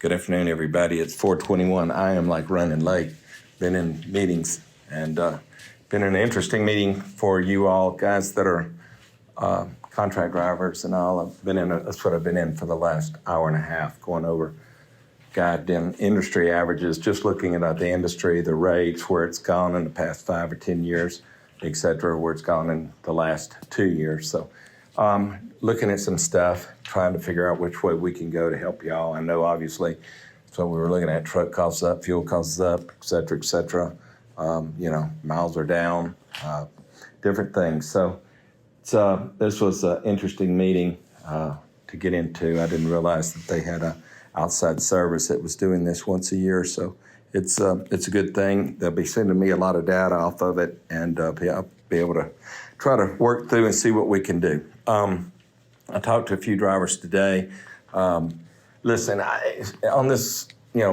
Good afternoon, everybody. It's 4:21. I am like running late. Been in meetings and been an interesting meeting for you all guys that are contract drivers and all. That's what I've been in for the last hour and a half, going over goddamn industry averages, just looking at the industry, the rates, where it's gone in the past 5 or 10 years, et cetera, where it's gone in the last 2 years. So looking at some stuff, trying to figure out which way we can go to help y'all. I know, obviously, that's what we were looking at. Truck costs up, fuel costs up, et cetera, et cetera. Miles are down, different things. So this was an interesting meeting to get into. I didn't realize that they had a outside service that was doing this once a year. So it's a good thing. They'll be sending me a lot of data off of it, and I'll be able to try to work through and see what we can do. I talked to a few drivers today. Listen, on this,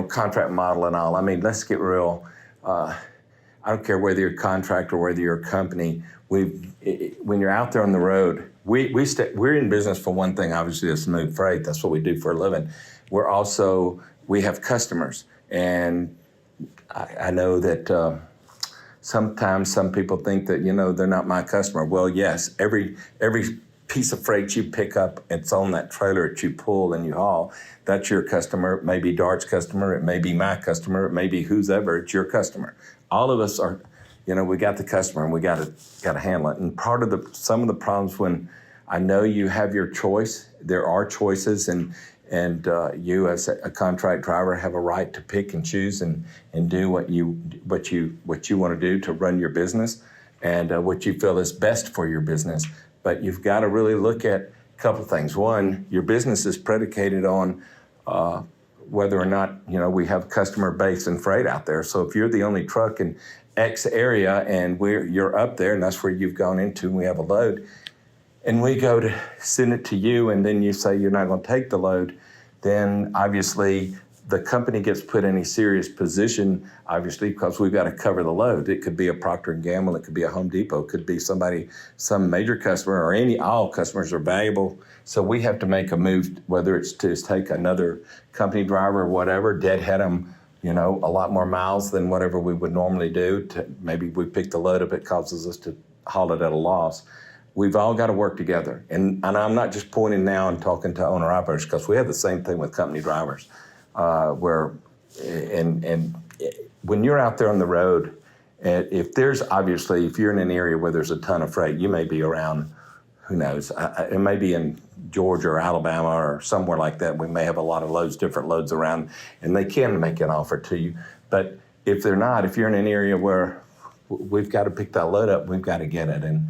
contract model and all, I mean, let's get real. I don't care whether you're a contractor or whether you're a company. When you're out there on the road, we're in business for one thing, obviously, to move freight. That's what we do for a living. We have customers, and I know that sometimes some people think that, they're not my customer. Well, yes, every piece of freight you pick up, it's on that trailer that you pull and you haul. That's your customer. It may be Dart's customer. It may be my customer. It may be whoever. It's your customer. All of us are, we got the customer and we got to handle it. And part of some of the problems when I know you have your choice, there are choices, and you as a contract driver have a right to pick and choose and do what you want to do to run your business and what you feel is best for your business. But you've got to really look at a couple of things. One, your business is predicated on whether or not, we have customer base and freight out there. So if you're the only truck in X area and you're up there and that's where you've gone into and we have a load, and we go to send it to you and then you say you're not going to take the load, then obviously the company gets put in a serious position, obviously, because we've got to cover the load. It could be a Procter & Gamble, it could be a Home Depot, it could be some major customer, or all customers are valuable. So we have to make a move, whether it's to take another company driver or whatever, deadhead them, a lot more miles than whatever we would normally do. Maybe we pick the load up, it causes us to haul it at a loss. We've all got to work together. And I'm not just pointing now and talking to owner-operators, because we have the same thing with company drivers, where when you're out there on the road, if you're in an area where there's a ton of freight, you may be around, who knows, it may be in Georgia or Alabama or somewhere like that. We may have a lot of different loads around, and they can make an offer to you. But if they're not, if you're in an area where we've got to pick that load up, we've got to get it. And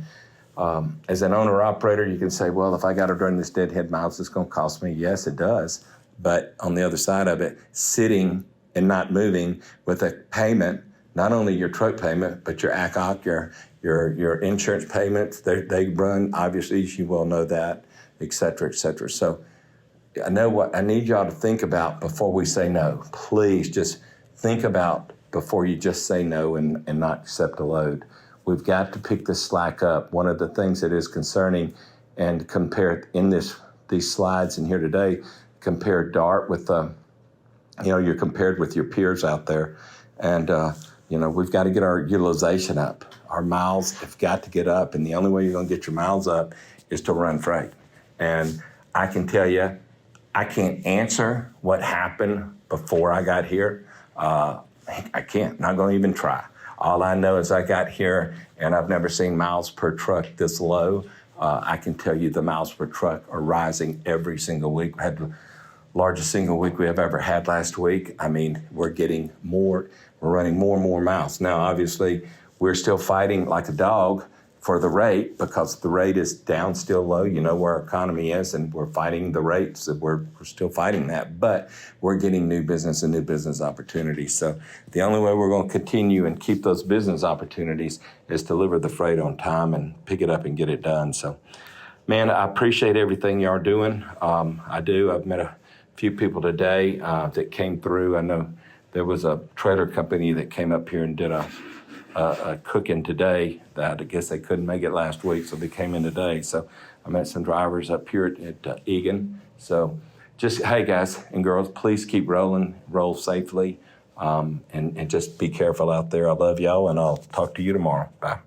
as an owner-operator, you can say, well, if I got to run this deadhead miles, it's going to cost me. Yes, it does. But on the other side of it, sitting and not moving with a payment, not only your truck payment, but your ACOC, your insurance payments, they run, obviously, you well know that, et cetera, et cetera. So I know what I need y'all to think about before we say no. Please just think about before you just say no and not accept a load. We've got to pick this slack up. One of the things that is concerning, and compare in these slides in here today, compare Dart with, you're compared with your peers out there. And, we've got to get our utilization up. Our miles have got to get up. And the only way you're going to get your miles up is to run freight. And I can tell you, I can't answer what happened before I got here. I can't, not going to even try. All I know is I got here and I've never seen miles per truck this low. I can tell you the miles per truck are rising every single week. We had the largest single week we have ever had last week. I mean, we're getting more, we're running more and more miles. Now, obviously, we're still fighting like a dog for the rate because the rate is down, still low. You know where our economy is, and we're fighting the rates. We're still fighting that, but we're getting new business and new business opportunities. So the only way we're going to continue and keep those business opportunities is deliver the freight on time and pick it up and get it done. So, man, I appreciate everything you are doing. I do. I've met a few people today that came through. I know there was a trailer company that came up here and did a cooking today that I guess they couldn't make it last week, so they came in today. So I met some drivers up here at Egan. So just, hey, guys and girls, please keep rolling, roll safely, and just be careful out there. I love y'all, and I'll talk to you tomorrow. Bye.